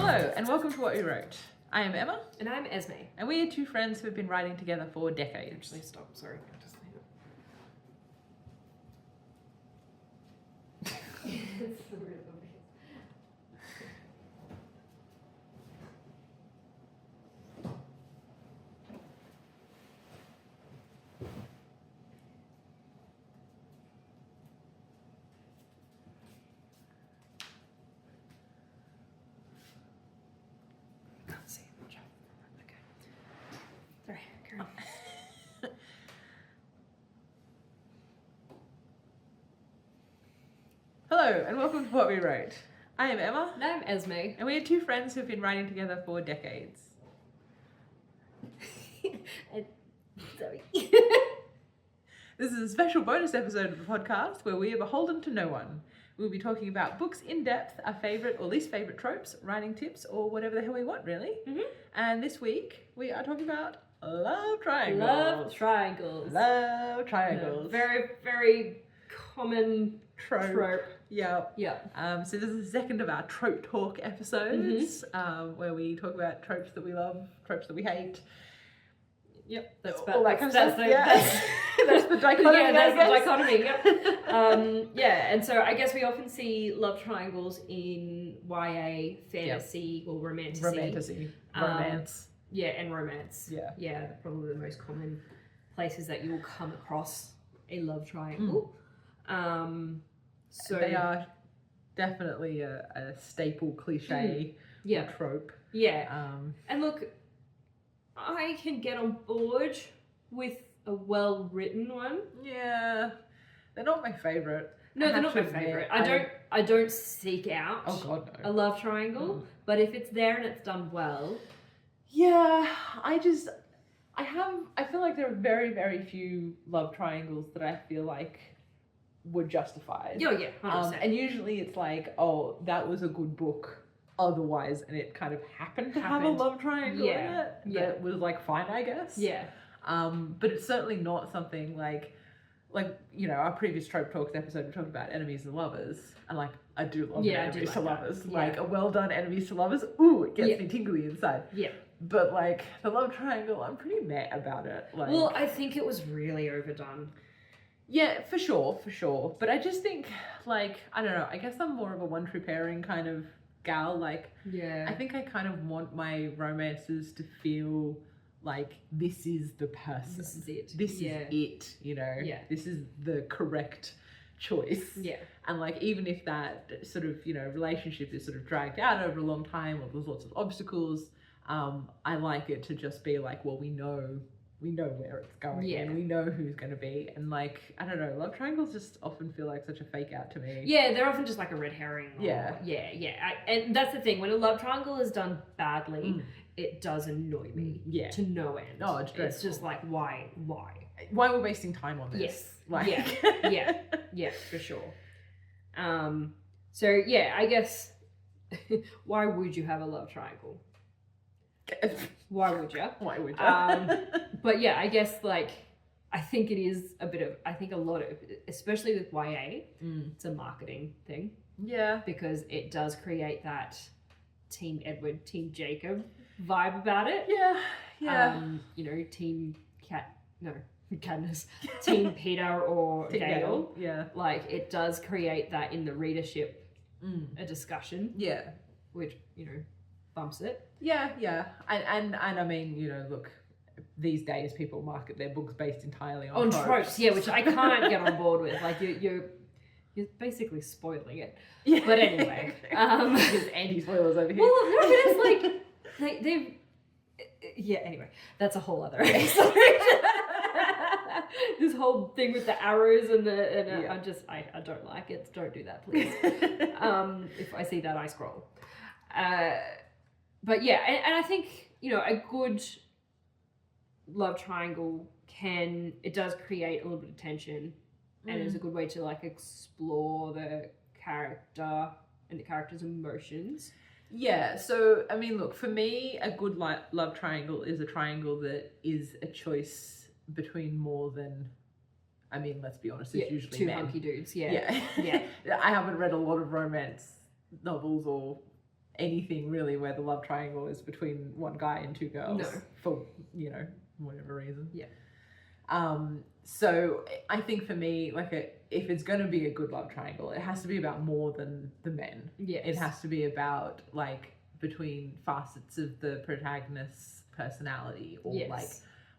Hello, and welcome to What We Wrote. I am Emma. And I'm Esme. And we are two friends who have been writing together for decades. Actually, stop. Sorry. I just need it. It's so really obvious. Can't see it much. Okay. Sorry, carry on. Hello, and welcome to What We Wrote. I am Emma. And I'm Esme. And we are two friends who have been writing together for decades. Sorry. This is a special bonus episode of the podcast where we are beholden to no one. We'll be talking about books in depth, our favourite or least favourite tropes, writing tips, or whatever the hell we want, really. Mm-hmm. And this week, we are talking about love triangles. Love triangles. Love triangles. Very, very common trope. Yeah. Yeah. So this is the second of our trope talk episodes, where we talk about tropes that we love, tropes that we hate. Yep. That's all that kind of stuff. That's That's the dichotomy. Yeah, that's I guess. the dichotomy. Yep. Yeah, and so I guess we often see love triangles in YA, fantasy, or romantasy. Romance. Yeah, and romance. Yeah. Yeah, they're probably the most common places that you will come across a love triangle. So they are definitely a staple cliche or trope. Yeah. And look, I can get on board with a well-written one. Yeah. They're not my favourite. No, they're not my favourite. I don't seek out no. a love triangle, but if it's there and it's done well. Yeah, I feel like there are very, very few love triangles that I feel like were justified. Oh yeah, 100%. And usually it's like, oh, that was a good book otherwise, and it kind of happened to have a love triangle in it that was like fine, I guess. Yeah. But it's certainly not something like you know, our previous trope talks episode we talked about enemies and lovers, and like I do love enemies to lovers. Yeah. Like a well done enemies to lovers. Ooh, it gets me tingly inside. Yeah. But like the love triangle, I'm pretty meh about it. Like, well, I think it was really overdone. yeah, for sure. But I just think, like, I don't know, I guess I'm more of a one true pairing kind of gal. Like, yeah, I think I kind of want my romances to feel like this is the person. This is it. This is it, you know? Yeah. This is the correct choice. Yeah. And like, even if that sort of, you know, relationship is sort of dragged out over a long time or there's lots of obstacles, I like it to just be like, well, we know where it's going and we know who's going to be, and like, I don't know, love triangles just often feel like such a fake out to me. Yeah, they're often just like a red herring. Yeah. And that's the thing, when a love triangle is done badly, it does annoy me to no end. Oh, it's dreadful. It's just like, why we're wasting time on this? Yes. Like... yeah, for sure. So yeah, I guess why would you have a love triangle? Why would you? Why would you? But yeah, I guess like, I think it is I think a lot of, especially with YA, it's a marketing thing. Yeah. Because it does create that Team Edward, Team Jacob vibe about it. Yeah. You know, Team Katniss, Team Peter or Gale. Yeah. Like, it does create that in the readership, a discussion. Yeah. Which, you know, bumps it. Yeah. And I mean, you know, look, these days people market their books based entirely on tropes. Yeah, which I can't get on board with. Like, you're basically spoiling it. Yeah. But anyway, there's anti-spoilers over here. well, no, but it's like they've. Yeah. Anyway, that's a whole other episode. This whole thing with the arrows and I don't like it. Don't do that, please. If I see that, I scroll. But yeah, and I think, you know, a good love triangle does create a little bit of tension, and is a good way to like explore the character and the character's emotions. Yeah, so I mean, look, for me, a good love triangle is a triangle that is a choice between more than, I mean, let's be honest, it's usually two men. hunky dudes. Yeah. I haven't read a lot of romance novels or anything really where the love triangle is between one guy and two girls. No. For, you know, whatever reason. Yeah. So I think for me, like, if it's going to be a good love triangle, it has to be about more than the men. Yes. It has to be about, like, between facets of the protagonist's personality, or Yes. like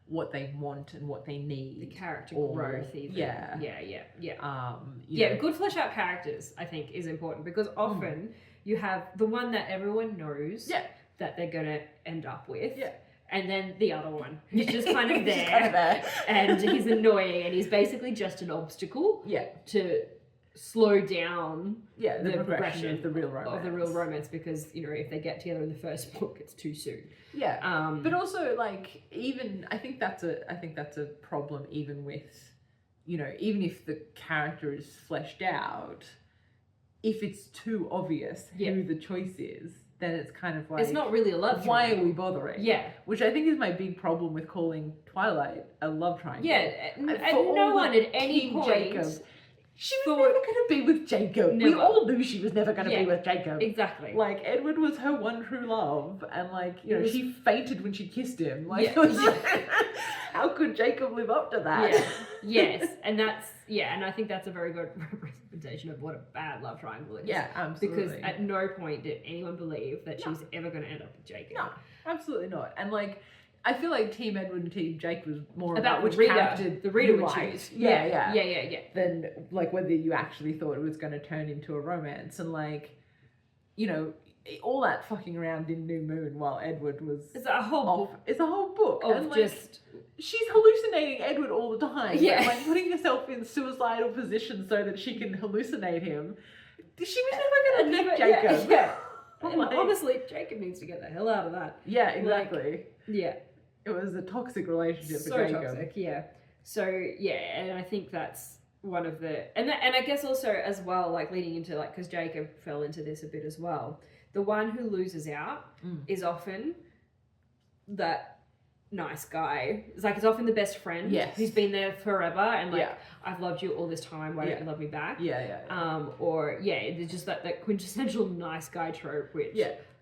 what they want and what they need. The character or, growth, even. Yeah. Yeah. Good flesh out characters, I think, is important, because often you have the one that everyone knows that they're gonna end up with. Yeah. And then the other one who's just kind of He's there, kind of there. and he's annoying, and he's basically just an obstacle to slow down the progression of the real romance. because, you know, if they get together in the first book, it's too soon. But also, like, even I think that's a problem, even with, you know, even if the character is fleshed out, if it's too obvious who the choice is, then it's kind of like, it's not really a love triangle. Why are we bothering? Yeah. Which I think is my big problem with calling Twilight a love triangle. Yeah, and no one at any point Jacob, she was never going to be with Jacob. Never. We all knew she was never going to be with Jacob. Exactly. Like, Edward was her one true love, and, like, you know, she fainted when she kissed him. Like, how could Jacob live up to that? Yeah. Yes, and that's and I think that's a very good representation of what a bad love triangle is. Yeah, absolutely. Because at no point did anyone believe that she's ever going to end up with Jacob. No, absolutely not. And, like, I feel like Team Edward and Team Jake was more about which character the reader would liked. choose. Yeah. Then, Than, like, whether you actually thought it was going to turn into a romance. And, like, you know, all that fucking around in New Moon while Edward was it's a whole book. It's a whole book Of and, like, just... she's hallucinating Edward all the time. Yeah. And, like, putting herself in suicidal position so that she can hallucinate him. She was never going to pick Jacob. Yeah. And Like, honestly, Jacob needs to get the hell out of that. yeah, exactly. Like, yeah. It was a toxic relationship So for Jacob. toxic, yeah. So, yeah, and I think that's one of the... And I guess also as well, like, leading into, like, because Jacob fell into this a bit as well, the one who loses out is often that nice guy. It's like, it's often the best friend who's been there forever and, like, I've loved you all this time, why don't you love me back? Or, it's just that quintessential nice guy trope, which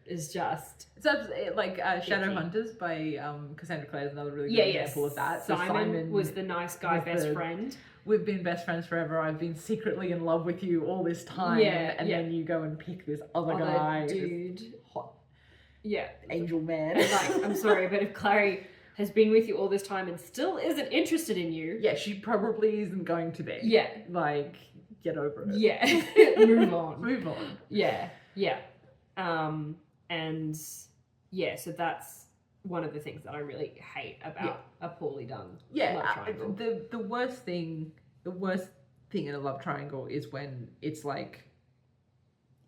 is just... It's like Shadowhunters by Cassandra Clare is another really good example of that. Simon was the nice guy best friend. We've been best friends forever. I've been secretly in love with you all this time. And then you go and pick this other guy. Dude. This hot Yeah. angel man. And, like, I'm sorry, but if Clary has been with you all this time and still isn't interested in you... Yeah, she probably isn't going to be. Yeah. Like, get over it. Yeah. Move on. Move on. Yeah. And so that's one of the things that I really hate about a poorly done love triangle. The worst thing in a love triangle is when it's like,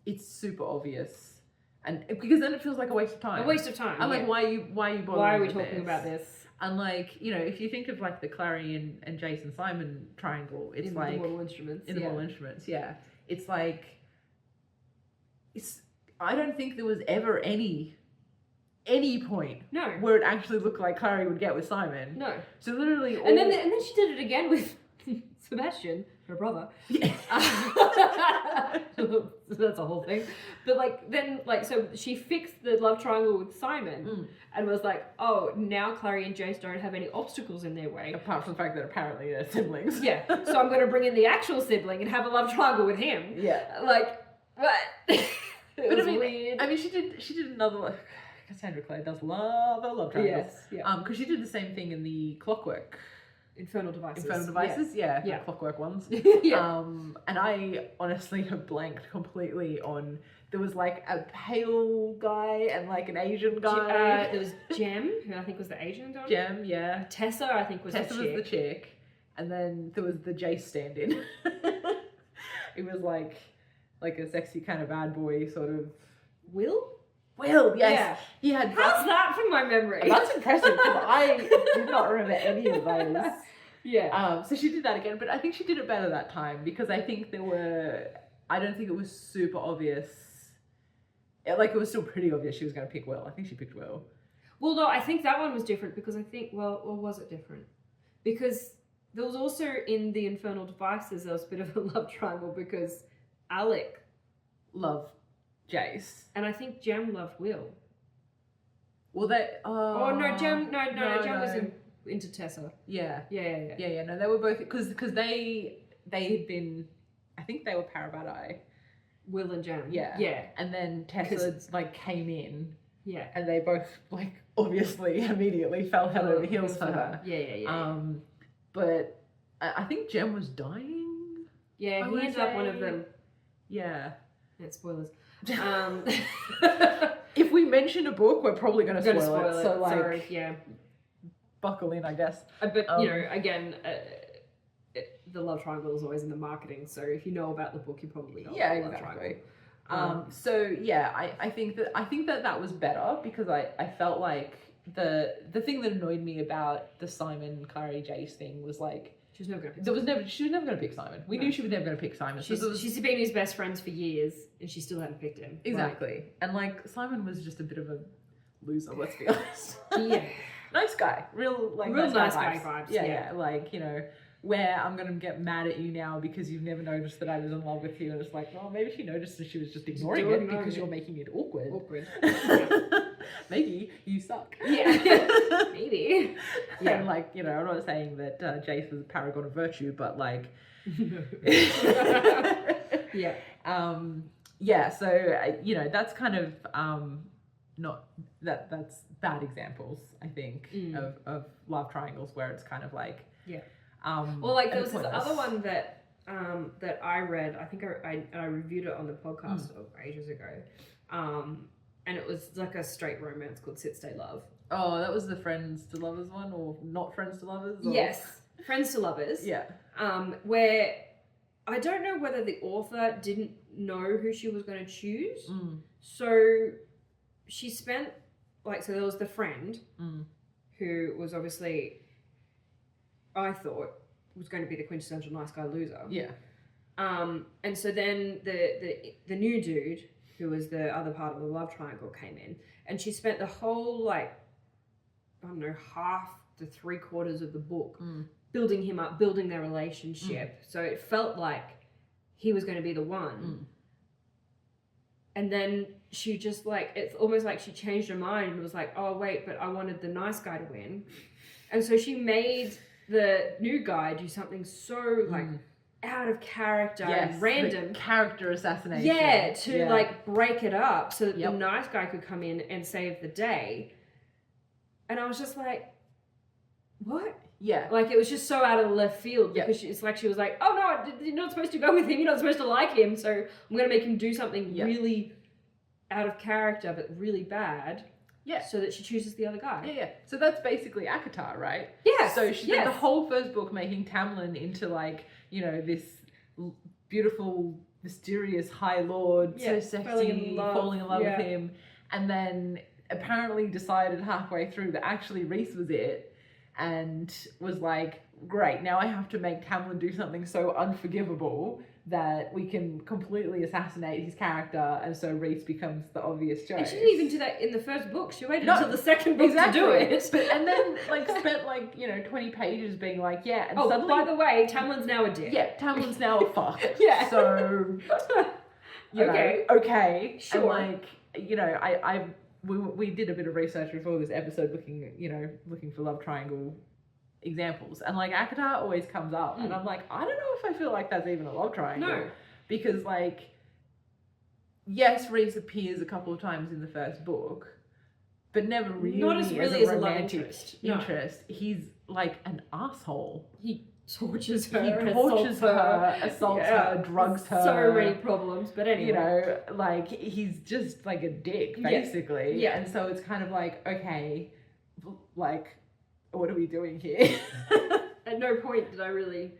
it's super obvious, and because then it feels like a waste of time. A waste of time. I'm like, why are you bothering? Why are we talking about this? And, like, you know, if you think of, like, the Clary and Jason Simon triangle, it's in like the Mortal Instruments. in the Mortal Instruments, it's like, I don't think there was ever any point where it actually looked like Clary would get with Simon. No. So literally, and then she did it again with Sebastian, her brother. Yeah. So that's a whole thing. But, like, then, like, so she fixed the love triangle with Simon and was like, oh, now Clary and Jace don't have any obstacles in their way. Apart from the fact that apparently they're siblings. Yeah. So I'm going to bring in the actual sibling and have a love triangle with him. Yeah. Like, what? But weird. I mean, she did another, like, Cassandra Clare does love her love triangles. Yes. Yeah. Because she did the same thing in the Clockwork. Infernal Devices. The Clockwork ones. Yeah. And I honestly have blanked completely on, there was, like, a pale guy and, like, an Asian guy. There was Jem, who I think was the Asian guy. Jem, yeah. Tessa, I think, was the chick. Tessa was the chick. And then there was the Jace stand-in. It was like a sexy kind of bad boy sort of... Will, yes. Yeah. He had... How's that from my memory? That's impressive, because I did not remember any of those. Yeah. So she did that again, but I think she did it better that time, because I think I don't think it was super obvious. Like, it was still pretty obvious she was going to pick Will. I think she picked Will. Well, no, I think that one was different, because I think, or was it different? Because there was also, in the Infernal Devices, there was a bit of a love triangle, because Alec Love Jace. And I think Jem loved Will. Well, they. Oh no, Jem was into Tessa. Yeah. Yeah. No, they were both because they had been. I think they were Parabati. Will and Jem. Yeah. And then Tessa like came in. Yeah. And they both like obviously immediately fell head over heels for her. Yeah. But I think Jem was dying. Yeah, he ended up one of them. Yeah. Spoilers. If we mention a book, we're probably going to spoil it. So like, sorry, yeah. Buckle in, I guess. But you know, again, the love triangle is always in the marketing. So if you know about the book, you probably know about the love triangle. So yeah, I think that was better because I felt like the thing that annoyed me about the Simon Clary Jace thing was like she was never going to pick Simon. We knew she was never going to pick Simon. She's been his best friends for years, and she still hadn't picked him. Exactly, and like Simon was just a bit of a loser. Let's be honest. Yeah, nice guy, real nice guy vibes. Yeah, like you know. Where I'm going to get mad at you now because you've never noticed that I was in love with you. And it's like, well, maybe she noticed and she was just ignoring it because you're making it awkward. Yeah. Maybe you suck. Yeah. Maybe. Yeah. And like, you know, I'm not saying that Jace was a paragon of virtue, but like... Yeah. Yeah, so, you know, that's kind of not... That's bad examples, I think, of love triangles where it's kind of like... Yeah. Well, like there was this other one that I read. I think I reviewed it on the podcast ages ago, and it was like a straight romance called Sit Stay Love. Oh, that was the Friends to Lovers one, or not Friends to Lovers? Or... Yes, Friends to Lovers. Yeah. Where I don't know whether the author didn't know who she was going to choose, so she spent so there was the friend who was obviously. I thought was going to be the quintessential nice guy loser. Yeah. And so then the new dude, who was the other part of the love triangle, came in, and she spent the whole half to 3/4 of the book building him up, building their relationship. So it felt like he was going to be the one. And then she just it's almost like she changed her mind and was like, oh wait, but I wanted the nice guy to win. And so she made the new guy do something so out of character and random character assassination. Yeah, to break it up so that the nice guy could come in and save the day. And I was just like, what? Yeah. Like it was just so out of left field because it's like she was like, oh no, you're not supposed to go with him. You're not supposed to like him. So I'm going to make him do something really out of character but really bad. Yeah. So that she chooses the other guy. Yeah. So that's basically ACOTAR, right? Yeah. So she spent the whole first book making Tamlin into this beautiful, mysterious High Lord, so sexy, falling in love with him. And then apparently decided halfway through that actually Reese was it and was like, great, now I have to make Tamlin do something so unforgivable that we can completely assassinate his character, and so Reese becomes the obvious choice. And she didn't even do that in the first book. She waited until the second book to do it. And then spent 20 pages being like, yeah. And suddenly, by the way, Tamlin's now a dick. Yeah, Tamlin's now a fuck. Yeah. So, okay. Sure. And we did a bit of research before this episode, looking for love triangle examples, and ACOTAR always comes up, and I'm like, I don't know if I feel like that's even a love triangle. No, because yes, Reese appears a couple of times in the first book, but never really, not as really as a love interest. He's like an asshole. He tortures her. Assaults her, drugs her. So many problems, but anyway, he's just like a dick, basically. Yeah. And so it's kind of like, okay, what are we doing here? At no point did I really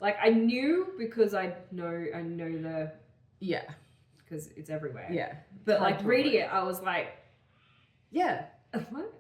I knew because I know the because it's everywhere. Yeah. But reading it, I was like, yeah. What?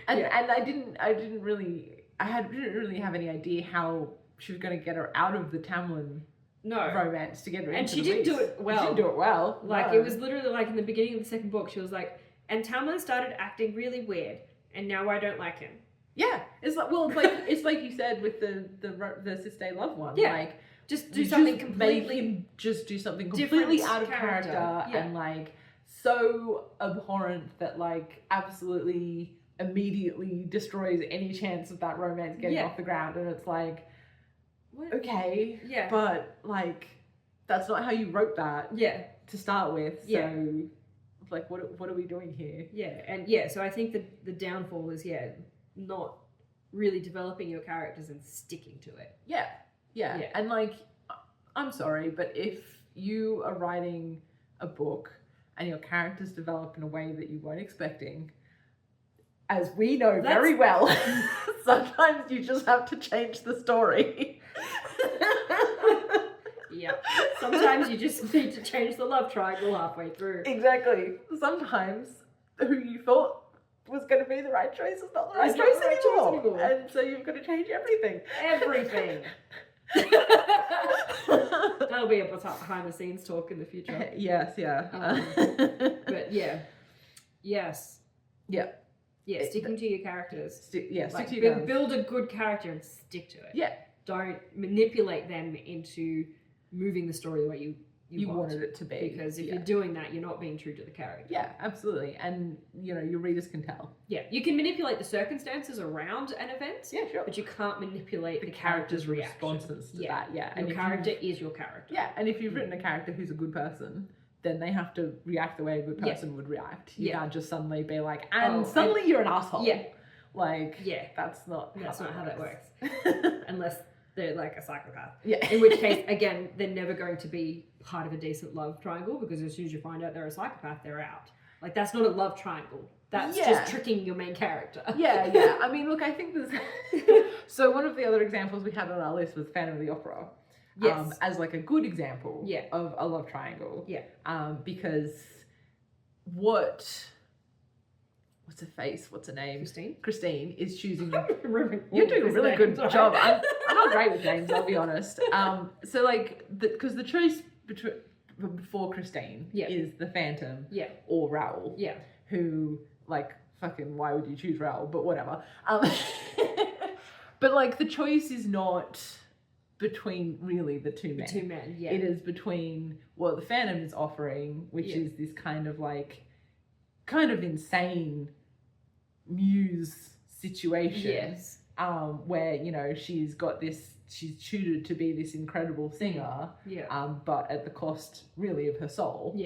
And I didn't really have any idea how she was going to get her out of the Tamlin romance to get her into the she didn't do it well. She didn't do it well. It was literally in the beginning of the second book, she was like, and Tamlin started acting really weird, and now I don't like him. Yeah, it's like you said with the Sit Stay Love one. Yeah. Just do something Make completely him just do something completely different out of character Yeah. and like so abhorrent that like absolutely immediately destroys any chance of that romance getting off the ground. And it's like, What? okay, Yeah. but like that's not how you wrote that Yeah. to start with. So Yeah. like what are we doing here? Yeah, and so I think that the downfall is not really developing your characters and sticking to it. Yeah. And like, I'm sorry, but if you are writing a book and your characters develop in a way that you weren't expecting, as we know very well, sometimes you just have to change the story. Yeah. Sometimes you just need to change the love triangle halfway through. Exactly. Sometimes who you thought was going to be the right choice is not the right choice anymore. And so you've got to change everything. Everything. That'll be a behind the scenes talk in the future. Yes, But yes. Yeah. Yeah, sticking to your characters. Stick to your guns. Build a good character and stick to it. Yeah. Don't manipulate them into moving the story the way you wanted it to be. Because if you're doing that, you're not being true to the character. Yeah, absolutely. And, your readers can tell. Yeah, you can manipulate the circumstances around an event. Yeah, sure. But you can't manipulate the character's reaction. responses to that. Yeah. And your character is your character. Yeah, and if you've written a character who's a good person, then they have to react the way a good person would react. You can't just suddenly be like, suddenly you're an asshole. Yeah. Like, that's not how that works. Unless they're like a psychopath. Yeah. In which case, again, they're never going to be part of a decent love triangle, because as soon as you find out they're a psychopath, they're out. Like, that's not a love triangle. That's just tricking your main character. Yeah. I mean, look, I think there's... So one of the other examples we had on our list was Phantom of the Opera. Yes. As like a good example of a love triangle. Yeah. Because what's her face? What's her name? Christine is choosing... You're doing a really good job. I'm not great with names, I'll be honest. So like, because the choice before Christine is the Phantom or Raoul. Yeah. Who, like, fucking, why would you choose Raoul? But whatever. But like, the choice is not between really the two men. It is between what the Phantom is offering, which is this kind of insane muse situation. Where, she's tutored to be this incredible singer. But at the cost really of her soul.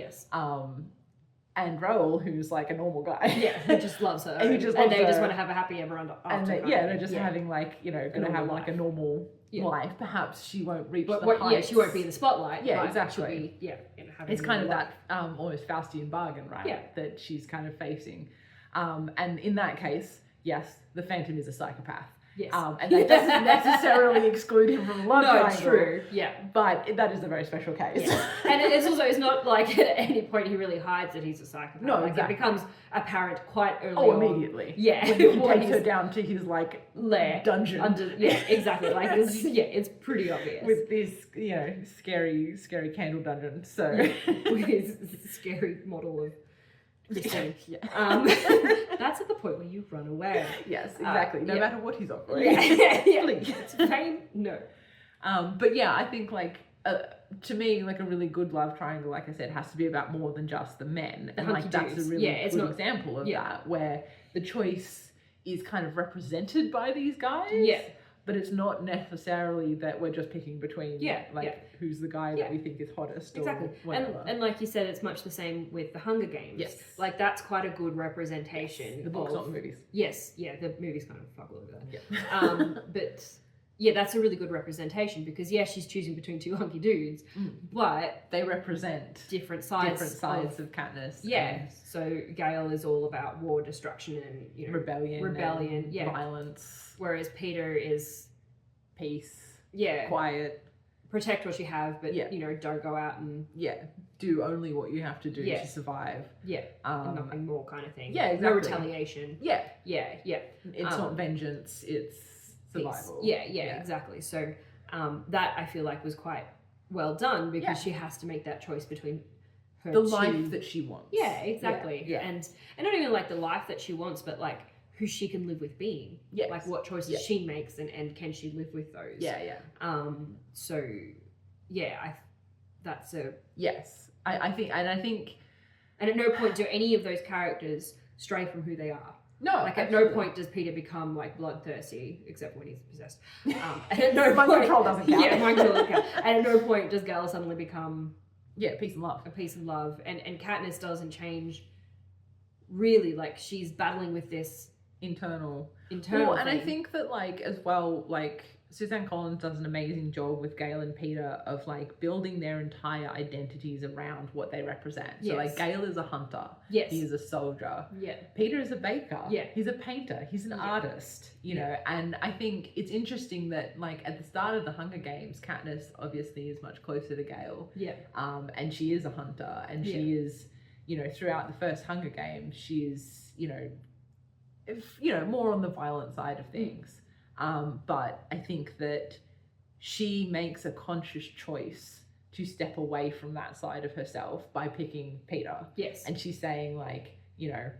And Raoul, who's like a normal guy. Who just loves her. And just want to have a happy ever after. And they're just having going to have like a normal life. Perhaps she won't reach the heights. She won't be in the spotlight. Yeah, exactly. She'll be, it's kind of that almost Faustian bargain, right? That she's kind of facing. And in that case, yes, the Phantom is a psychopath. Yes. And that doesn't necessarily exclude him from love triangle. True. Yeah. But that is a very special case. Yeah. And it's not like at any point he really hides that he's a psychopath. No, like exactly. It becomes apparent quite early on. Immediately. Yeah. When he takes her down to his lair. Dungeon. Exactly. Like it's pretty obvious. With this, scary candle dungeon. So with his scary model of Christine. That's at the point where you run away. Yes, exactly. No matter what he's offering. Please. It's fame. No. But yeah, I think to me, like a really good love triangle, like I said, has to be about more than just the men. And like that's a really good example of that, where the choice is kind of represented by these guys. Yeah. But it's not necessarily that we're just picking between who's the guy that we think is hottest. Exactly. Or whatever. And like you said, it's much the same with the Hunger Games. Yes. Like that's quite a good representation. Yes. The books, not the movies. Yes. Yeah. The movies kind of fuck all over that. Yeah. But that's a really good representation because she's choosing between two hunky dudes, but they represent different sides of Katniss. Yeah. So Gale is all about war, destruction, and rebellion, violence. Whereas Peter is peace, quiet, protect what you have, but don't go out and do only what you have to do to survive. And nothing more, kind of thing. Yeah, exactly. No retaliation. Yeah. It's not vengeance. It's survival. Exactly. So that I feel like was quite well done because she has to make that choice between her life that she wants. Yeah, exactly. And not even like the life that she wants, but like who she can live with being. Like what choices she makes and can she live with those. So that's a... Yes. I think... And at no point do any of those characters stray from who they are. No, like at absolutely. no point does Peter become like bloodthirsty, except when he's possessed. And at no Mind point, control doesn't count. Yeah, mind control doesn't count. And at no point does Gale suddenly become peace and love. a peace and love. And Katniss doesn't change. Really, like she's battling with this internal. Well, and thing. I think that like as well, like Suzanne Collins does an amazing job with Gale and Peter of like building their entire identities around what they represent. So like Gale is a hunter. Yes. He is a soldier. Yeah. Peter is a baker. Yeah. He's a painter. He's an artist, you know, and I think it's interesting that like at the start of the Hunger Games, Katniss obviously is much closer to Gale. Yeah. And she is a hunter and she is, you know, throughout the first Hunger Games, she is, you know, more on the violent side of things. But I think that she makes a conscious choice to step away from that side of herself by picking Peter. Yes. And she's saying like, you know,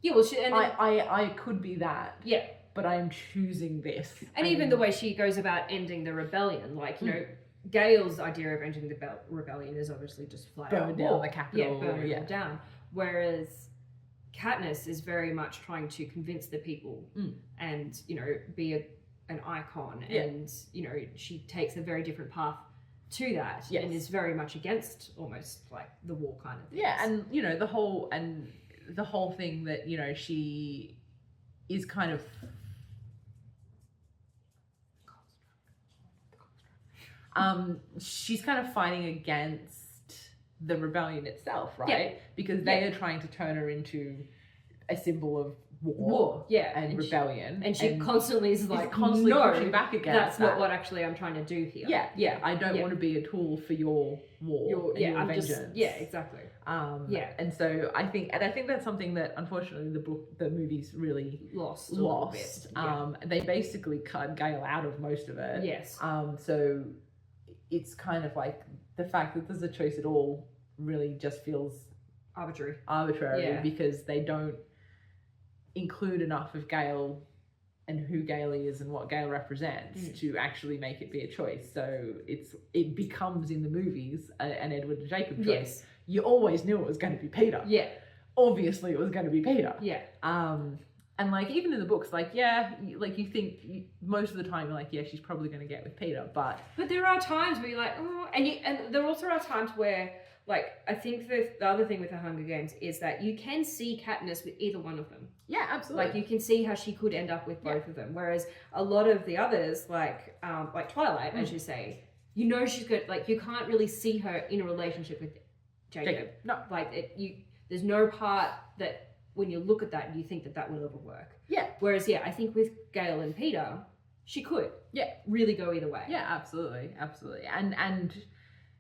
yeah, well, I could be that. Yeah. But I'm choosing this. And even the way she goes about ending the rebellion, like, you know, Gale's idea of ending the rebellion is obviously just flat out burn down the capital. Yeah, burn it all down. Whereas Katniss is very much trying to convince the people and, you know, be an icon. And, you know, she takes a very different path to that and is very much against almost like the war kind of thing. Yeah, and, you know, the whole thing that, you know, she is kind of she's kind of fighting against the rebellion itself, right? Because they are trying to turn her into a symbol of war and rebellion. And she constantly is like, constantly no, pushing back against that's not what actually I'm trying to do here. Yeah. I don't want to be a tool for your war, your vengeance. Exactly. And so I think that's something that unfortunately the movies really lost. A little bit. They basically cut Gale out of most of it. Yes. So it's kind of like the fact that there's a choice at all really just feels arbitrary because they don't include enough of Gale and who Gale is and what Gale represents to actually make it be a choice. So it becomes in the movies an Edward and Jacob choice. Yes. You always knew it was going to be Peter. Yeah. Obviously it was going to be Peter. Yeah. And like even in the books, like like you think most of the time you're like, yeah, she's probably going to get with Peter, but there are times where you're like, oh, and there also are times where like I think the other thing with the Hunger Games is that you can see Katniss with either one of them. Yeah, absolutely. Like you can see how she could end up with both of them, whereas a lot of the others, like Twilight, as you say, you know she's good. Like you can't really see her in a relationship with Jacob. No, like there's no part that when you look at that you think that will ever work. Yeah. Whereas I think with Gale and Peter, she could. Yeah. Really go either way. Yeah, absolutely, and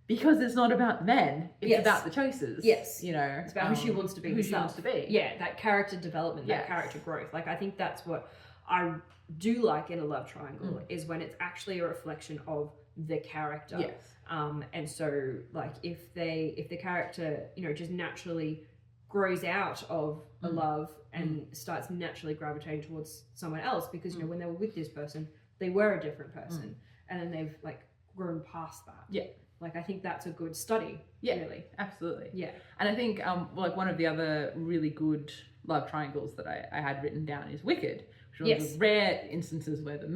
because it's not about men, it's about the choices. Yes. You know, it's about who she wants to be. Who she wants to be. Yeah, that character development, that character growth. Like I think that's what I do like in a love triangle is when it's actually a reflection of the character. Yes. And so like if the character, you know, just naturally grows out of a love and starts naturally gravitating towards someone else because you know when they were with this person they were a different person and then they've like grown past that. Like I think that's a good study. Really, absolutely. And I think like one of the other really good love triangles that I had written down is Wicked, which was the rare instances where the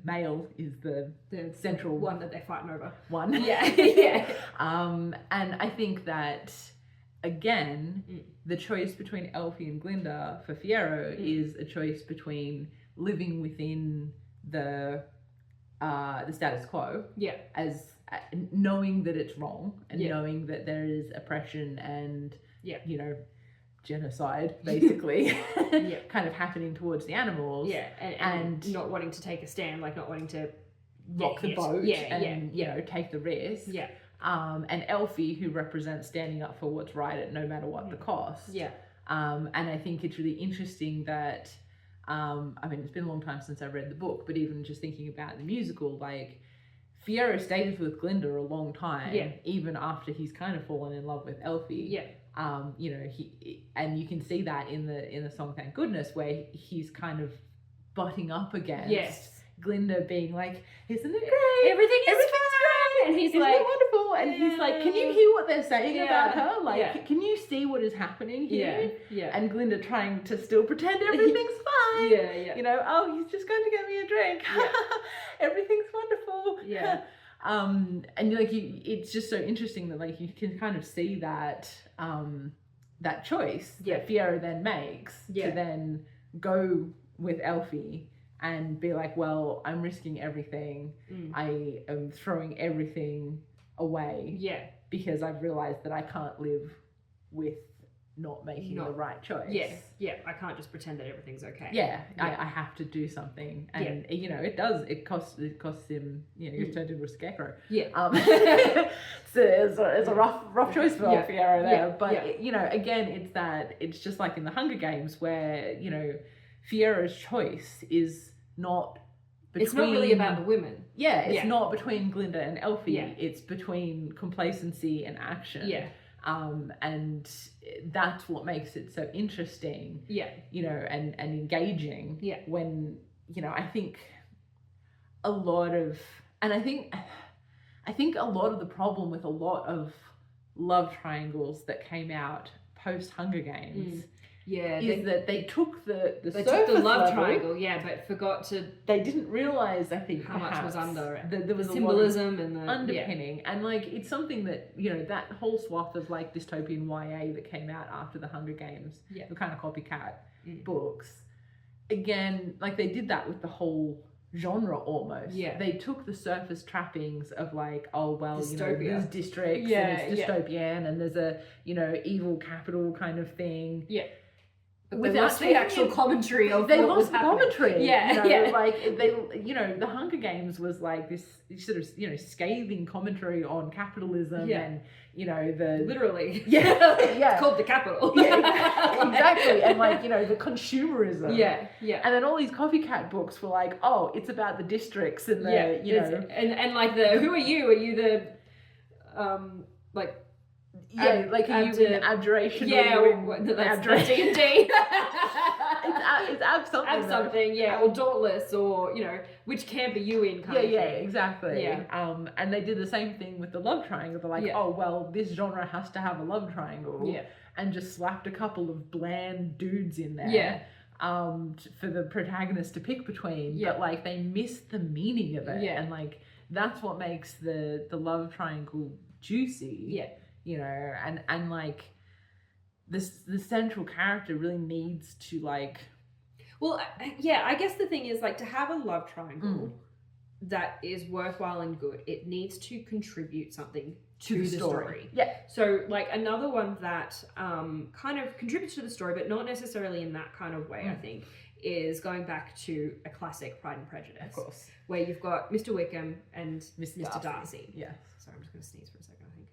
male is the central one that they're fighting over. And I think that again, the choice between Elfie and Glinda for Fiyero is a choice between living within the status quo, as knowing that it's wrong and knowing that there is oppression and you know genocide basically kind of happening towards the animals, and not wanting to take a stand, like not wanting to rock the boat and you know take the risk. And Elfie, who represents standing up for what's right at no matter what the cost. And I think it's really interesting that, I mean, it's been a long time since I've read the book, but even just thinking about the musical, like, Fiyero stays with Glinda a long time, even after he's kind of fallen in love with Elfie. You know, and you can see that in the song Thank Goodness, where he's kind of butting up against Glinda being like, isn't it great? Everything is fine. And he's Isn't like, it wonderful? And he's like, can you hear what they're saying about her? Like, Yeah. can you see what is happening here? Yeah. And Glinda trying to still pretend everything's fine. Yeah. You know, oh, he's just going to get me a drink. Yeah. Everything's wonderful. Yeah. And like it's just so interesting that like you can kind of see that that choice that Fiero then makes to then go with Elfie and be like, well, I'm risking everything. I am throwing everything away. Yeah. Because I've realized that I can't live with not making the right choice. Yeah. I can't just pretend that everything's okay. Yeah. I have to do something. And you know, it costs him, you know, he's turned into a scarecrow. Yeah. It's a rough choice for Fiero there. But Yeah. you know, again, it's just like in the Hunger Games where, you know, Fiero's choice is not between... It's not really about the women. Yeah, it's not between Glinda and Elfie. Yeah. It's between complacency and action. Yeah. And that's what makes it so interesting. Yeah. You know, and engaging. Yeah. When, you know, I think a lot of... And I think a lot of the problem with a lot of love triangles that came out post Hunger Games is that they took the they surface took the love level, triangle, but forgot to... They didn't realise, I think, how much was under it. There was the symbolism and the... underpinning. And, like, it's something that, you know, that whole swath of, like, dystopian YA that came out after the Hunger Games, the kind of copycat books, again, like, they did that with the whole genre almost. Yeah. They took the surface trappings of, like, oh, well, Dystopia. you know, there's districts and it's dystopian and there's a, you know, evil capital kind of thing. Yeah. But without the actual commentary of they what lost was the happening. commentary. Yeah, you know, like they, you know, the Hunger Games was like this sort of, you know, scathing commentary on capitalism and, you know, the literally, it's called the capital. Exactly, and like, you know, the consumerism. Yeah. And then all these copycat books were like, oh, it's about the districts and the, you know, and like the who are you? Are you the like? Like are you in abjuration? That's D&D. It's ab something. Or Dauntless, or, you know, which camp are you in? Exactly. And they did the same thing with the love triangle. They're like, oh, well, this genre has to have a love triangle. And just slapped a couple of bland dudes in there. For the protagonist to pick between. But like they missed the meaning of it. And like that's what makes the love triangle juicy. You know, and like the central character really needs to like... Well, I guess the thing is, like, to have a love triangle that is worthwhile and good, it needs to contribute something to the story. So, like, another one that kind of contributes to the story, but not necessarily in that kind of way, I think, is going back to a classic Pride and Prejudice. Of course. Where you've got Mr. Wickham and Mr. Darcy. Yes. Sorry, I'm just going to sneeze for a second, I think.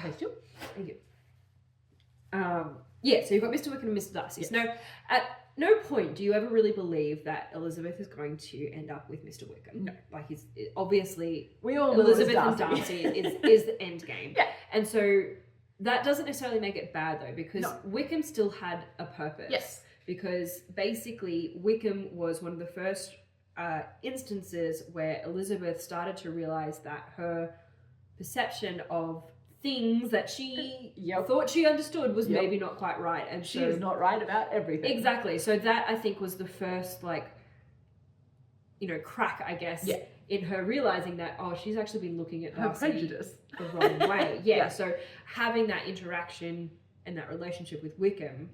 Thank you. So you've got Mr. Wickham and Mr. Darcy. Yes. Now, at no point do you ever really believe that Elizabeth is going to end up with Mr. Wickham. No. Like, he's obviously... We all know Elizabeth Darcy. and Darcy is the end game. Yeah. And so that doesn't necessarily make it bad, though, because Wickham still had a purpose. Yes. Because basically Wickham was one of the first instances where Elizabeth started to realise that her perception of things that she thought she understood was maybe not quite right, and she was not right about everything. Exactly. So that, I think, was the first, like, you know, crack, I guess, in her realizing that, oh, she's actually been looking at her Darcy prejudice the wrong way. So having that interaction and that relationship with Wickham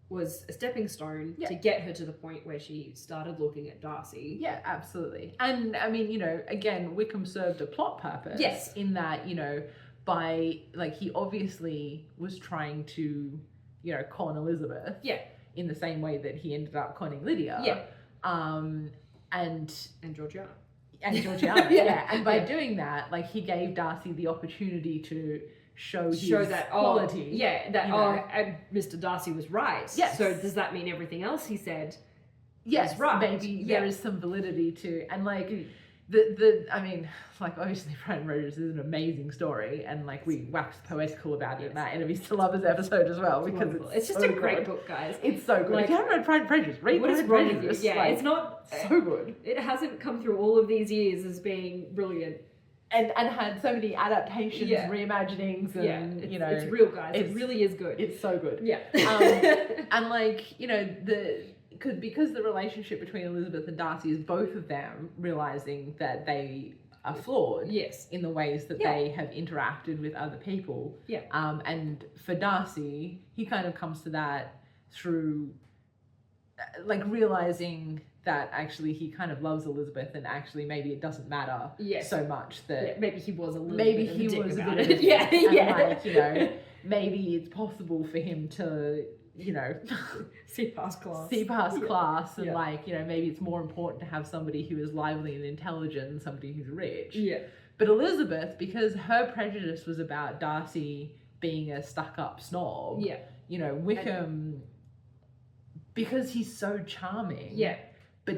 was a stepping stone to get her to the point where she started looking at Darcy. Yeah, absolutely. And I mean, you know, again, Wickham served a plot purpose. Yes. In that, you know, by, like, he obviously was trying to, you know, con Elizabeth. Yeah. In the same way that he ended up conning Lydia. Yeah. And Georgiana. And Georgiana, And by doing that, like, he gave Darcy the opportunity to show that quality. And Mr. Darcy was right. Yes. So does that mean everything else he said was right? Maybe there is some validity to, and like, I mean, like, obviously Pride and Prejudice is an amazing story, and like we waxed poetical about it in that Enemies to Lovers episode as well, because it's just so a great good. book, guys. It's so good. Like, if you haven't read Pride and Prejudice, read what Pride is and wrong with you? Prejudice. Yeah, like, it's not so good. It hasn't come through all of these years as being brilliant. And had so many adaptations, reimaginings, and it's real, guys. It really is good. It's so good. Yeah. And like, you know, because the relationship between Elizabeth and Darcy is both of them realizing that they are flawed in the ways that they have interacted with other people. Yeah. And for Darcy, he kind of comes to that through like realizing that actually he kind of loves Elizabeth, and actually maybe it doesn't matter so much that maybe he was a little maybe bit he of a dick was a about bit it. of Yeah. like, you know, maybe it's possible for him to, you know, see past class and like, you know, maybe it's more important to have somebody who is lively and intelligent than somebody who's rich. But Elizabeth, because her prejudice was about Darcy being a stuck-up snob, you know, Wickham, because he's so charming, but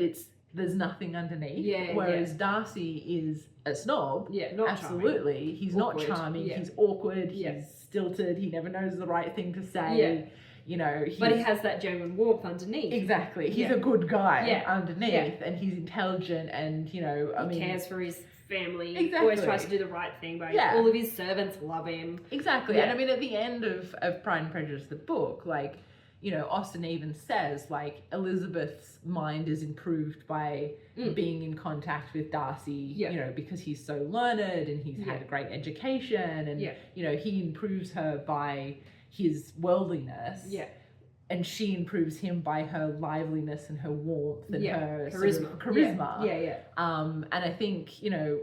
there's nothing underneath, whereas Darcy is a snob, not absolutely charming. He's awkward. not charming, he's awkward, he's stilted, he never knows the right thing to say, you know, but he has that genuine warmth underneath. Exactly, he's a good guy underneath, and he's intelligent, and you know, he cares for his family, Exactly. always tries to do the right thing by all of his servants love him. Exactly. And I mean, at the end of Pride and Prejudice, the book, like, you know, Austen even says, like, Elizabeth's mind is improved by being in contact with Darcy, you know, because he's so learned and he's had a great education, and, you know, he improves her by his worldliness. And she improves him by her liveliness and her warmth and her charisma. Sort of charisma. And I think, you know,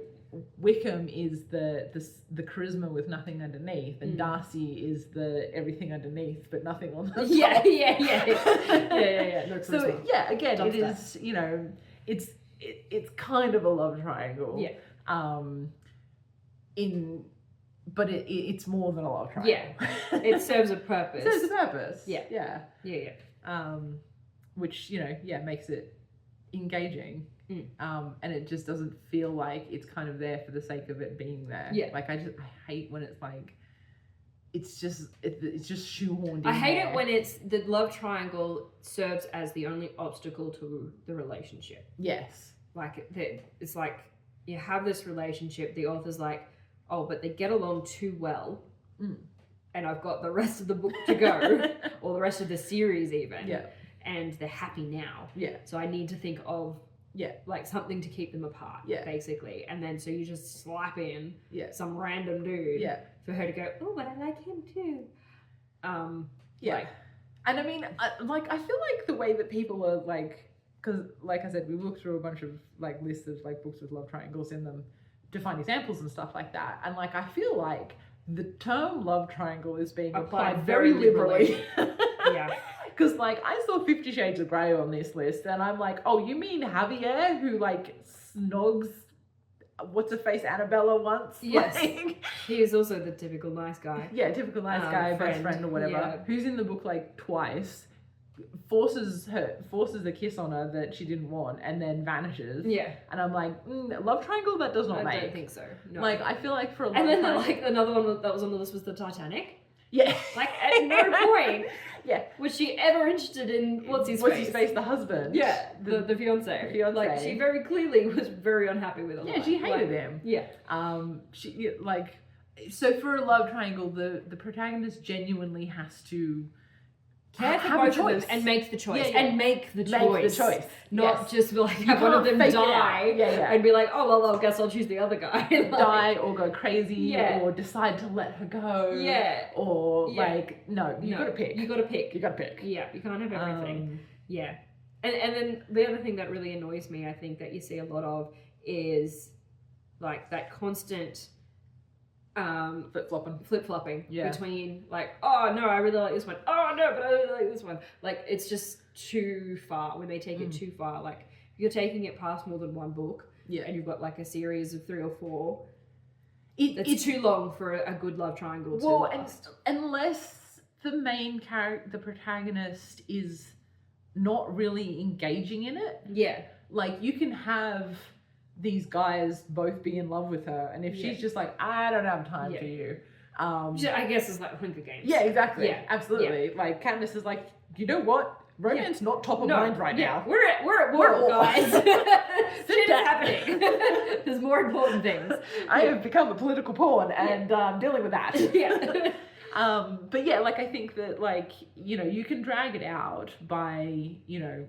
Wickham is the charisma with nothing underneath, and Darcy is the everything underneath but nothing on the top. No so again, it is, you know, it's kind of a love triangle. But it's more than a love triangle. It serves a purpose. It serves a purpose. Which, you know, makes it engaging. And it just doesn't feel like it's kind of there for the sake of it being there. Like I hate when it's like it's just shoehorned in. I hate there. it when it's the love triangle serves as the only obstacle to the relationship. Yes. Like it's like you have this relationship, the author's like, oh, but they get along too well. And I've got the rest of the book to go, or the rest of the series even. And they're happy now. So I need to think of like something to keep them apart, basically. And then so you just slap in some random dude for her to go, oh, but I like him too. Like, and I mean, I feel like the way that people are like, because like I said, we looked through a bunch of like lists of like books with love triangles in them to find examples and stuff like that. And like, I feel like the term love triangle is being applied very liberally. Because, like, I saw 50 Shades of Grey on this list, and I'm like, oh, you mean Javier, who, like, snogs what's-her-face Annabella once? Yes. Like, he is also the typical nice guy. Typical nice guy, best friend or whatever, who's in the book, like, twice, forces a kiss on her that she didn't want, and then vanishes. And I'm like, love triangle? That does not make. I don't think so. No. Like, I feel like for a long time... And then, like, another one that was on the list was the Titanic. Like, at no point was she ever interested in what's his face, the husband. The fiance. Like, she very clearly was very unhappy with him. She hated him. She like, so for a love triangle, the protagonist genuinely has to care for both of them and make the choice. And make the choice. Not just be like, have one of them die and be like, oh, well, I guess I'll choose the other guy. Like, die or go crazy or decide to let her go. Or like, no, you gotta pick. You gotta pick. Yeah, you can't have everything. And then the other thing that really annoys me, I think, that you see a lot of is like that constant flip-flopping between like, oh no, I really like this one, oh no, but I really like this one. Like, it's just too far when they take it too far. Like, if you're taking it past more than one book and you've got like a series of 3 or 4, it's too long for a good love triangle to last. Unless the main character, the protagonist, is not really engaging in it. Like, you can have these guys both be in love with her, and if Yeah. she's just like, I don't have time Yeah. for you. Which I guess is like Hunger Games. Yeah, exactly. Yeah. Absolutely. Like Katniss is like, you know what? Romance not top of mind right now. We're at war, We're guys. Shit is down. happening. There's more important things. I have become a political pawn and dealing with that. Yeah. But yeah, like I think that like, you know, you can drag it out by, you know,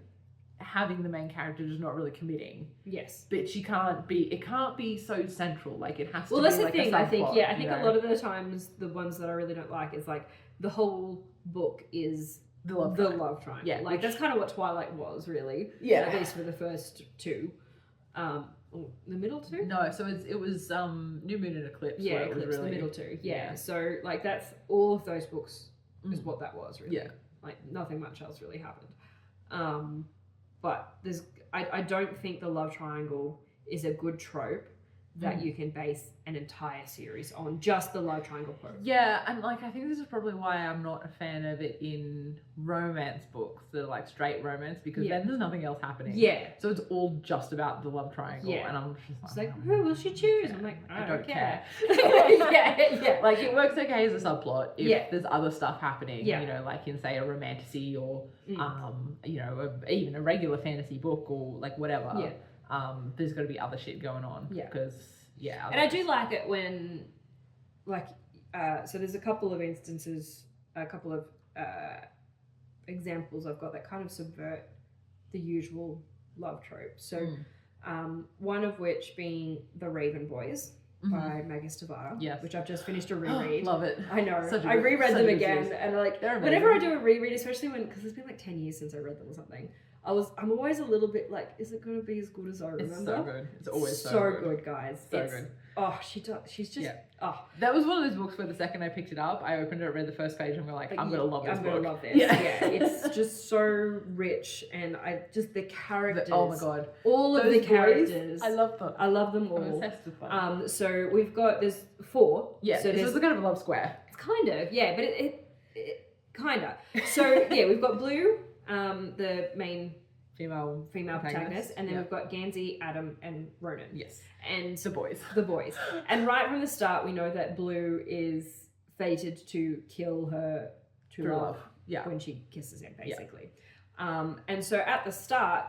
having the main character just not really committing. Yes. But it can't be so central. Like it has to Well, be that's like the thing. a I think, subplot, yeah, I think you a know? lot of the times the ones that I really don't like is like the whole book is the love the triangle. love triangle. Yeah, like which- that's kind of what Twilight was, really. Yeah. At least for the first two. The middle two? No, so it was New Moon and Eclipse. Yeah, where it was Eclipse, really, the middle two. Yeah. yeah. So like that's all of those books is Mm. what that was, really. Yeah. Like nothing much else really happened. But I don't think the love triangle is a good trope that you can base an entire series on, just the love triangle trope. Yeah, and like I think this is probably why I'm not a fan of it in romance books that are like straight romance, because then there's nothing else happening. Yeah. So it's all just about the love triangle, Yeah. and I'm just It's like, like, who will she choose? I'm like, I don't care. yeah. Like it works okay as a subplot if Yeah. there's other stuff happening, Yeah. you know, like in say a romantasy or Mm. you know, even a regular fantasy book or like whatever. Yeah. There's got to be other shit going on. Yeah. Because yeah. And I do like it when, like, so there's a couple of instances, a couple of examples I've got that kind of subvert the usual love trope. So, one of which being The Raven Boys by Magis Tavara, Yes. which I've just finished a reread. Love it. I know. Such a I good- reread such them a good again, series. and like They're whenever I amazing. do a reread, especially because it's been like 10 years since I read them or something, I'm always a little bit like, is it going to be as good as I remember? It's so good. It's always so good, guys. So It's- good. Oh, she's just That was one of those books where the second I picked it up, I opened it, read the first page, and we're like, I'm gonna love this I'm book. gonna love this. Yeah. Yeah, it's just so rich, and I just the characters. Oh my god, all of those the boys, characters. I love them. I love them I'm all. obsessed with them. So we've got there's 4. Yeah, So this is kind of a love square. it's kind of but it kind of. So yeah, we've got Blue, the main Female protagonist, and then we've got Gansey, Adam, and Ronan. Yes, And the boys. the boys. And right from the start, we know that Blue is fated to kill her true True love love. Yeah. when she kisses him, basically. And so at the start,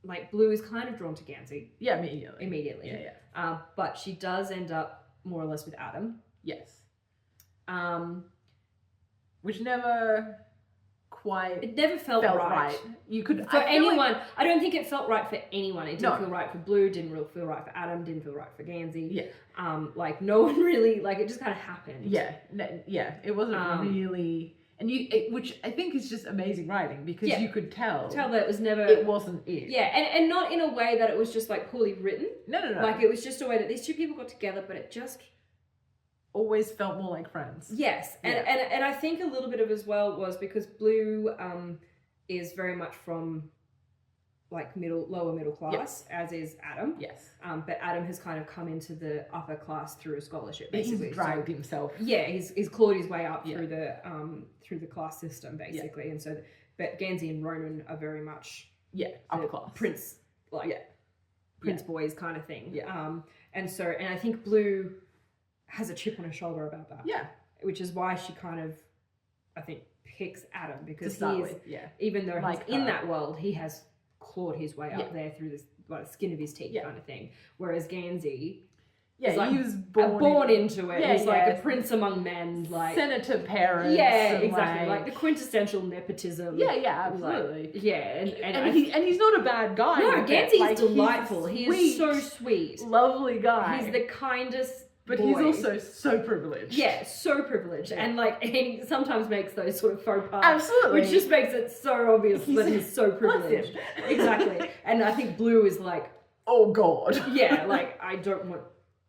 like Blue is kind of drawn to Gansey Yeah, immediately. immediately. Yeah. But she does end up more or less with Adam. Yes. Um, Which never quite it never felt right. You could For I feel like- anyone, I don't think it felt right for anyone. It didn't No. feel right for Blue, didn't really feel right for Adam, didn't feel right for Gansey. Yeah. Like no one really, like it just kind of happened. Yeah. Yeah. It wasn't really, and which I think is just amazing writing, because you could tell That it was never. it wasn't it. Yeah, and not in a way that it was just like poorly written. No. Like it was just a way that these two people got together, but it just always felt more like friends. yes, and I think a little bit of as well was because Blue is very much from like lower middle class, as is Adam. Yes. But Adam has kind of come into the upper class through a scholarship, basically. He's dragged himself. Yeah, he's clawed his way up through the class system, basically, and so. But Gansey and Ronan are very much upper class. prince, prince boys kind of thing. Yeah. And I think Blue has a chip on her shoulder about that. Yeah. Which is why she kind of, I think, picks Adam, To because start he is, with, yeah. even though Like he's in her. that world, he has clawed his way up Yeah. there through the skin of his teeth Yeah. kind of thing. Whereas Gansey Yeah, is like he was born into it. Yeah, He's like yeah. a prince among men, like senator parents. yeah, and exactly, like the quintessential nepotism. yeah, like, absolutely. yeah, and he's not a bad guy. no, with it. Gansey's Like, delightful. He is sweet, so sweet. lovely guy. He's the kindest. but boy. he's also so privileged. Yeah, so privileged, Yeah. and like he sometimes makes those sort of faux pas, Absolutely. which just makes it so obvious that he's so Bless privileged. him. Exactly, and I think Blue is like, Oh God. yeah, like I don't want,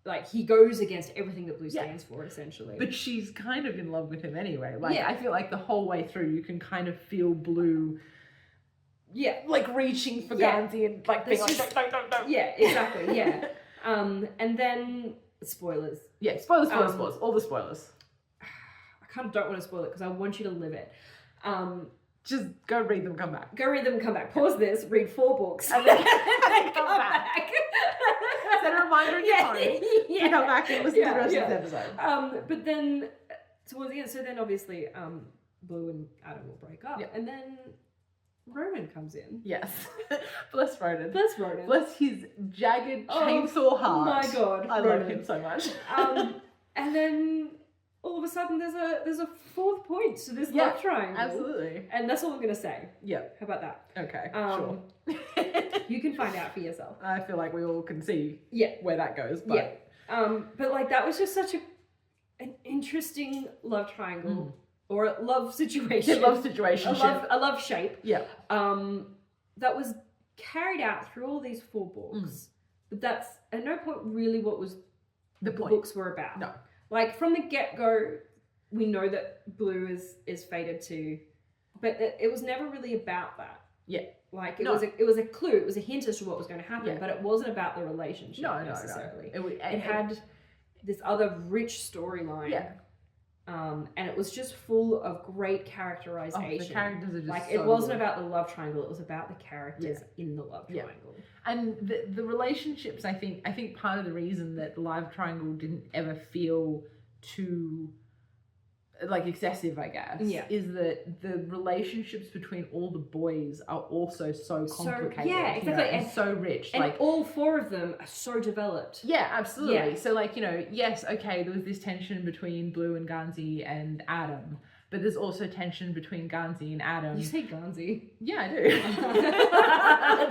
like he goes against everything that Blue Yeah. stands for, essentially. But she's kind of in love with him anyway. Like Yeah. I feel like the whole way through you can kind of feel Blue yeah, like reaching for Yeah. Gansey and like being There's like, just- don't. yeah, exactly, yeah. And then spoilers. Yeah, spoilers, Um, all the spoilers. I kind of don't want to spoil it because I want you to live it. Just go read them, come back. Go read them and come back. Pause this, read 4 books. And then come back. Set a reminder in your phone to come back and listen to the rest of this episode. But then, towards the end, so then obviously Blue and Adam will break up. Yep. And then Ronan comes in. Yes. Bless Ronan. Bless Ronan. Bless his jagged chainsaw heart. Oh my God. I love him so much. And then all of a sudden there's a 4th point to this love triangle. Absolutely. And that's all I'm going to say. Yep. How about that? Okay, sure. sure. You can find out for yourself. I feel like we all can see where that goes. But... Yeah. But like that was just such an interesting love triangle or a love situation. Love situation. A love shape. Yeah. That was carried out through all these 4 books. But that's at no point really what was the books were about. No. Like from the get-go, we know that Blue is fated to, but it was never really about that. Yeah. Like it was a clue, it was a hint as to what was going to happen, but it wasn't about the relationship necessarily. No. It had this other rich storyline. Yeah. And it was just full of great characterization. The characters are just like so it wasn't good. about the love triangle, it was about the characters in the love triangle. And the relationships, I think part of the reason that the love triangle didn't ever feel too like excessive, I guess, is that the relationships between all the boys are also so complicated. Yeah, exactly. And so rich. And like all 4 of them are so developed. Yeah, absolutely. Yeah. So like, yes, okay, there was this tension between Blue and Ganzi and Adam, but there's also tension between Ganzi and Adam. You say Ganzi? Yeah, I do.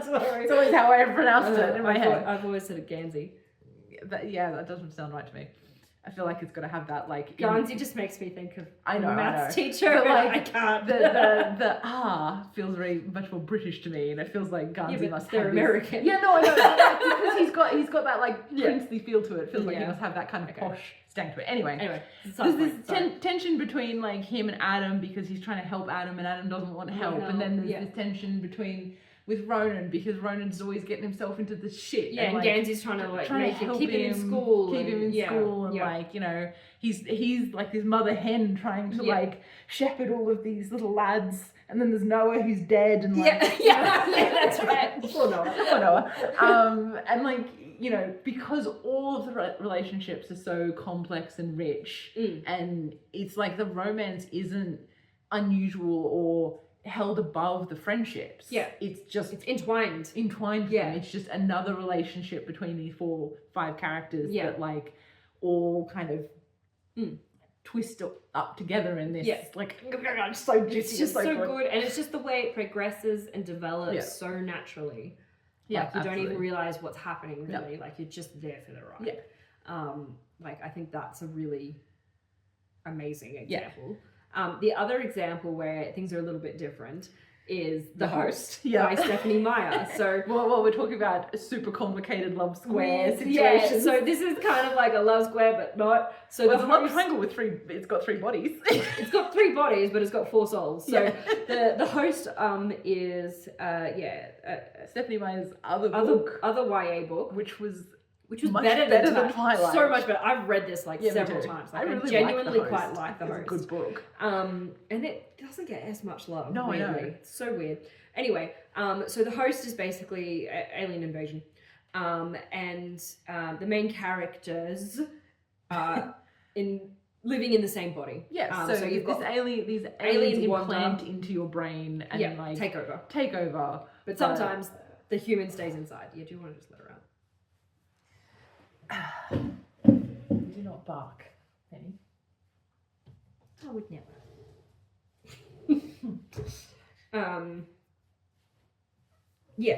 Sorry. It's always how I pronounced it in my head. I've always said it Ganzi. That doesn't sound right to me. I feel like it's got to have that like... Ganzi just makes me think of maths teacher, but like, I can't. The feels very much more British to me, and it feels like Ganzi must have American. Yeah, no, I know. Because he's got that like princely feel to it. It feels like he must have that kind of posh stank to it. Anyway, there's this tension between like him and Adam because he's trying to help Adam and Adam doesn't want help. And then there's this tension with Ronan because Ronan's always getting himself into the shit. Yeah, and Ganzi's trying to keep him in school. Keep him in school and like, he's like this mother hen trying to like shepherd all of these little lads. And then there's Noah who's dead and like... that's right. Poor Noah. And like, because all of the relationships are so complex and rich and it's like the romance isn't unusual or held above the friendships. Yeah. It's entwined. Yeah. It's just another relationship between these 5 characters that like all kind of twist up together in this like so juicy. It's just so good. And it's just the way it progresses and develops so naturally. Yeah. Like you don't even realize what's happening really. Like you're just there for the ride. Yeah. Like I think that's a really amazing example. The other example where things are a little bit different is The Host by Stephanie Meyer. So well, we're talking about a super complicated love square situation. Yeah, so this is kind of like a love square, but not. So it's a love triangle with it's got 3 bodies. It's got 3 bodies, but it's got 4 souls. So the Host is Stephanie Meyer's other YA book, which was much better than Twilight. So much better. I've read this several times. Like, I really genuinely quite like The Host. It's a good book. And it doesn't get as much love. No, weirdly. I know. It's so weird. Anyway, so The Host is basically alien invasion. And the main characters are living in the same body. Yeah, so you've got these aliens implant into your brain and like take over. But sometimes the human stays inside. Yeah, do you want to just let her out? Do not bark, Penny. I would never.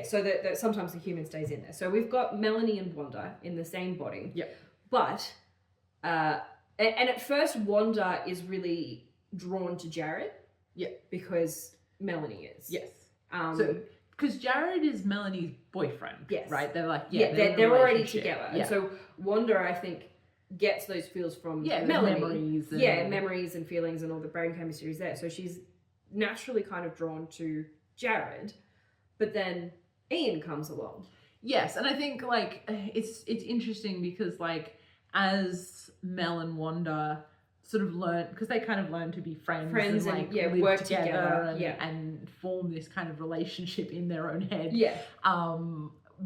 So that sometimes the human stays in there. So we've got Melanie and Wanda in the same body. Yep. But, and at first Wanda is really drawn to Jared. Yep. Because Melanie is. Yes. Because Jared is Melanie's boyfriend. Yes. Right? They're like, they're already together. Yeah. And so Wanda, I think, gets those feels from Melanie. Memories and feelings and all the brain chemistry is there. So she's naturally kind of drawn to Jared. But then Ian comes along. Yes, and I think like it's interesting because like as Mel and Wanda sort of learn, because they kind of learn to be friends and like yeah, live work together and, yeah. and form this kind of relationship in their own head. Yeah.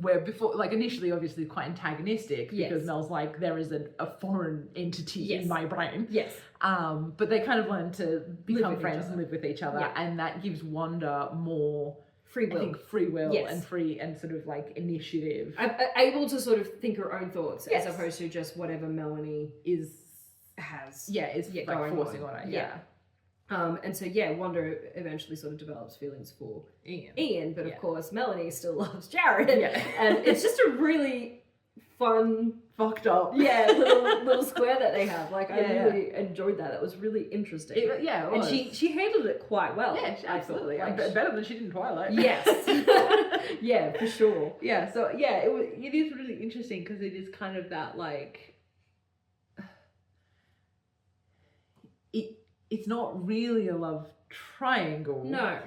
Where before, like initially, obviously quite antagonistic because Yes. Mel's like, there is a foreign entity Yes. in my brain. Yes. But they kind of learn to become with friends each and live with each other, Yeah. and that gives Wanda more free will. I think free will Yes. and free and sort of like initiative. Able to sort of think her own thoughts Yes. as opposed to just whatever Melanie has. Yeah, is Yeah, like going forcing on. on it. Yeah. And so yeah, Wanda eventually sort of develops feelings for Ian, but of course Melanie still loves Jared. Yeah. And it's just a really fun, fucked up. yeah, little square that they have. Like I Yeah, really enjoyed that. That was really interesting. It and was. she handled it quite well. Yeah, I absolutely. thought. Like, better than she did in Twilight. Yes. Yeah, for sure. Yeah, so yeah, it is really interesting because it is kind of that like it's not really a love triangle. No.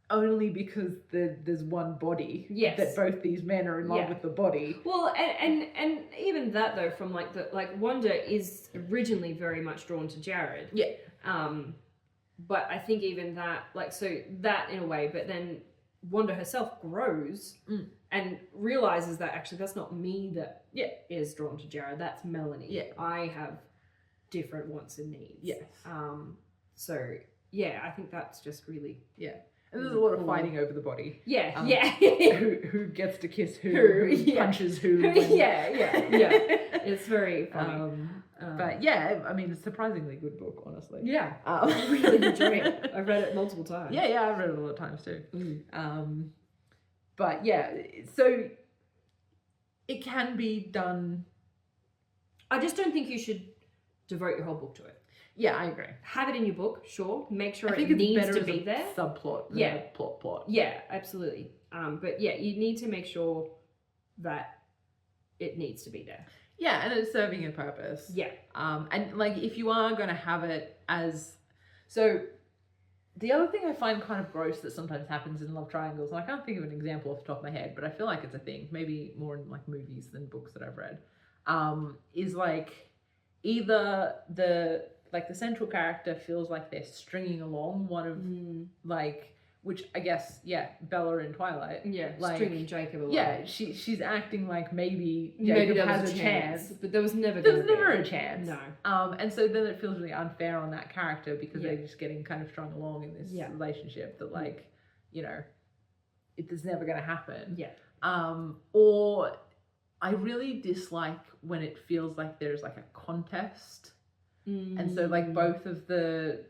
Only because there's one body. Yes. That both these men are in love with the body. Well, and even that though, from like Wanda is originally very much drawn to Jared. Yeah. But I think even that, like, so that in a way, but then Wanda herself grows and realizes that actually that's not me that is drawn to Jared. That's Melanie. Yeah. I have different wants and needs. Yes. So yeah, I think that's just really And there's a lot of fighting over the body. Yeah. Who gets to kiss who punches who. Yeah. It's very funny. But yeah, I mean, it's a surprisingly good book, honestly. Yeah. I really enjoy it. I've read it multiple times. Yeah, I've read it a lot of times too. But yeah, so it can be done. I just don't think you should devote your whole book to it. Yeah, I agree. Have it in your book, sure. Make sure I think it it's needs better to as be a there. Subplot than Yeah. a plot. Yeah, absolutely. But yeah, you need to make sure that it needs to be there. Yeah, and it's serving a purpose. Yeah. And like if you are going to have it as so. The other thing I find kind of gross that sometimes happens in love triangles, and I can't think of an example off the top of my head, but I feel like it's a thing, maybe more in like movies than books that I've read, is like either the central character feels like they're stringing along one of like, which I guess, Bella in Twilight. Yeah, like, stringing Jacob along. Yeah, she's acting like maybe Jacob there has was a chance. but there was never a chance. No. And so then it feels really unfair on that character because Yeah. they're just getting kind of strung along in this relationship that like, it's never going to happen. Yeah. Or I really dislike when it feels like there's like a contest. And so like both of the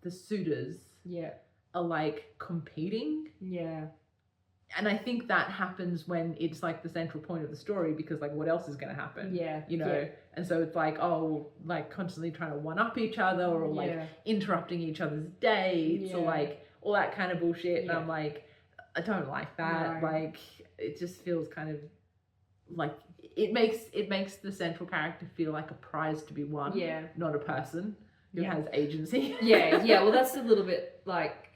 suitors are like competing. Yeah. And I think that happens when it's like the central point of the story because like what else is going to happen? Yeah. And so it's like, like constantly trying to one up each other or like interrupting each other's dates or like all that kind of bullshit. And I'm like, I don't like that. No. Like it just feels kind of like it makes the central character feel like a prize to be won, not a person who has agency. Yeah. Well, that's a little bit like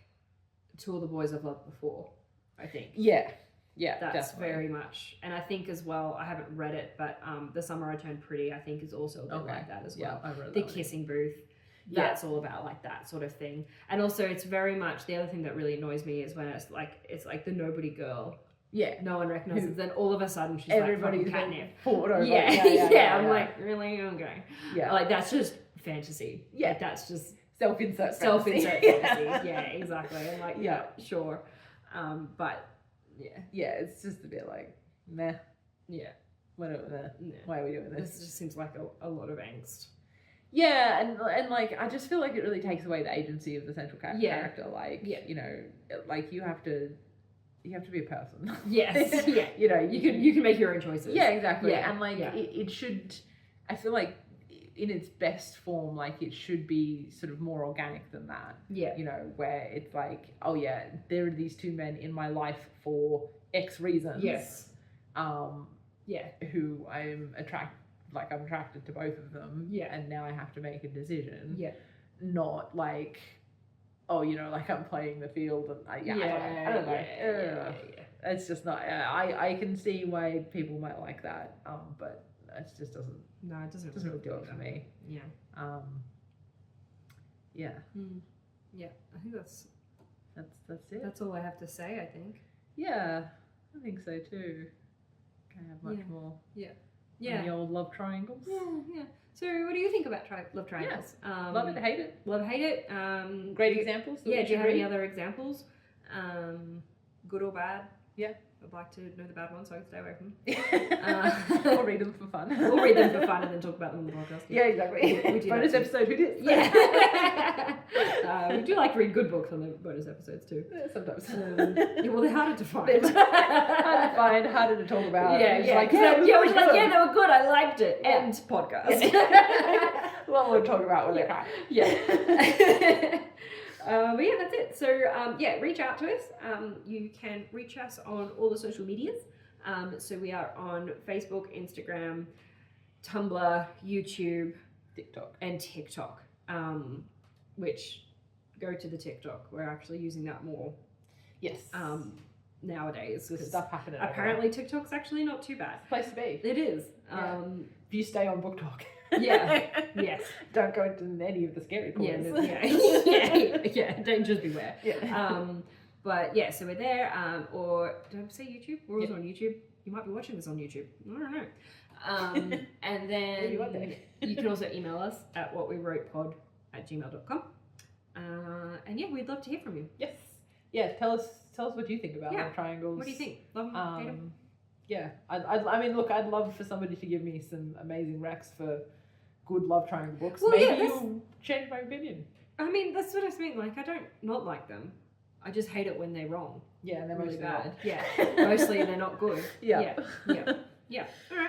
To All the Boys I've Loved Before, I think. Yeah, that's definitely. very much. And I think as well, I haven't read it, but The Summer I Turned Pretty, I think, is also a bit like that as well. I've read The that one. Kissing Booth. That's all about like that sort of thing. And also it's very much, the other thing that really annoys me is when it's like the nobody girl. Yeah. No one recognizes. Then all of a sudden she's Everybody's like catnip. fought over. Yeah. I'm like, really? Okay. Yeah. Like that's just fantasy. Yeah. Like, that's just self-insert fantasy. fantasy. Yeah, exactly. I'm like, sure. But it's just a bit like meh. Yeah. Whatever. Yeah. Why are we doing this? This just seems like a lot of angst. Yeah, and like I just feel like it really takes away the agency of the central character. Like like you have to be a person. Yes. Yeah. You can make your own choices. Yeah, exactly. Yeah. And like it should, I feel like in its best form, like it should be sort of more organic than that. Yeah. Where it's like, oh yeah, there are these two men in my life for X reasons. Yes. Who I'm attracted to both of them. Yeah. And now I have to make a decision. Yeah. Not like, like I'm playing the field and I don't know. Yeah. It's just not. I can see why people might like that. But it just doesn't. No, it doesn't really do it for me. Yeah. Yeah. Yeah, I think that's it. That's all I have to say, I think. Yeah, I think so too. Can't have much more. Yeah. On the old love triangles. Yeah. So what do you think about love triangles? Love it, hate it. Love, hate it. Great examples. Yeah, do you have any other examples? Good or bad? Yeah. I'd like to know the bad ones so I can stay away from them. Or read them for fun. Or read them for fun and then talk about them on the podcast. Yeah, exactly. We do bonus episode, we did. Yeah. We do like to read good books on the bonus episodes too. Yeah, sometimes. Well, they're harder to find. Harder to find, harder to talk about. Yeah. They were good. I liked it. Yeah. End podcast. Well, we'll talk about when they're fine. Yeah. But yeah, that's it. So reach out to us. You can reach us on all the social medias. So we are on Facebook, Instagram, Tumblr, YouTube, TikTok. Which go to the TikTok. We're actually using that more. Yes. Nowadays, There's stuff happening. Apparently, TikTok's actually not too bad. It's a place to be. It is. If you stay on Book Talk. Yeah. Yes. Don't go into any of the scary corners. Yeah. Dangers beware. Yeah. But yeah, so we're there. Or did I say YouTube? We're also on YouTube. You might be watching this on YouTube. I don't know. And then you can also email us at whatwewrotepod@gmail.com. And yeah, we'd love to hear from you. Yes. Yeah. Tell us what you think about love triangles. What do you think? Love them, hate them? Yeah. I mean, look, I'd love for somebody to give me some amazing recs for good love triangle books. Well, maybe you'll change my opinion. I mean, that's what I mean. Like, I don't not like them. I just hate it when they're wrong. Yeah, and they're really mostly bad. not. Yeah, mostly they're not good. Yeah. Yeah. All right.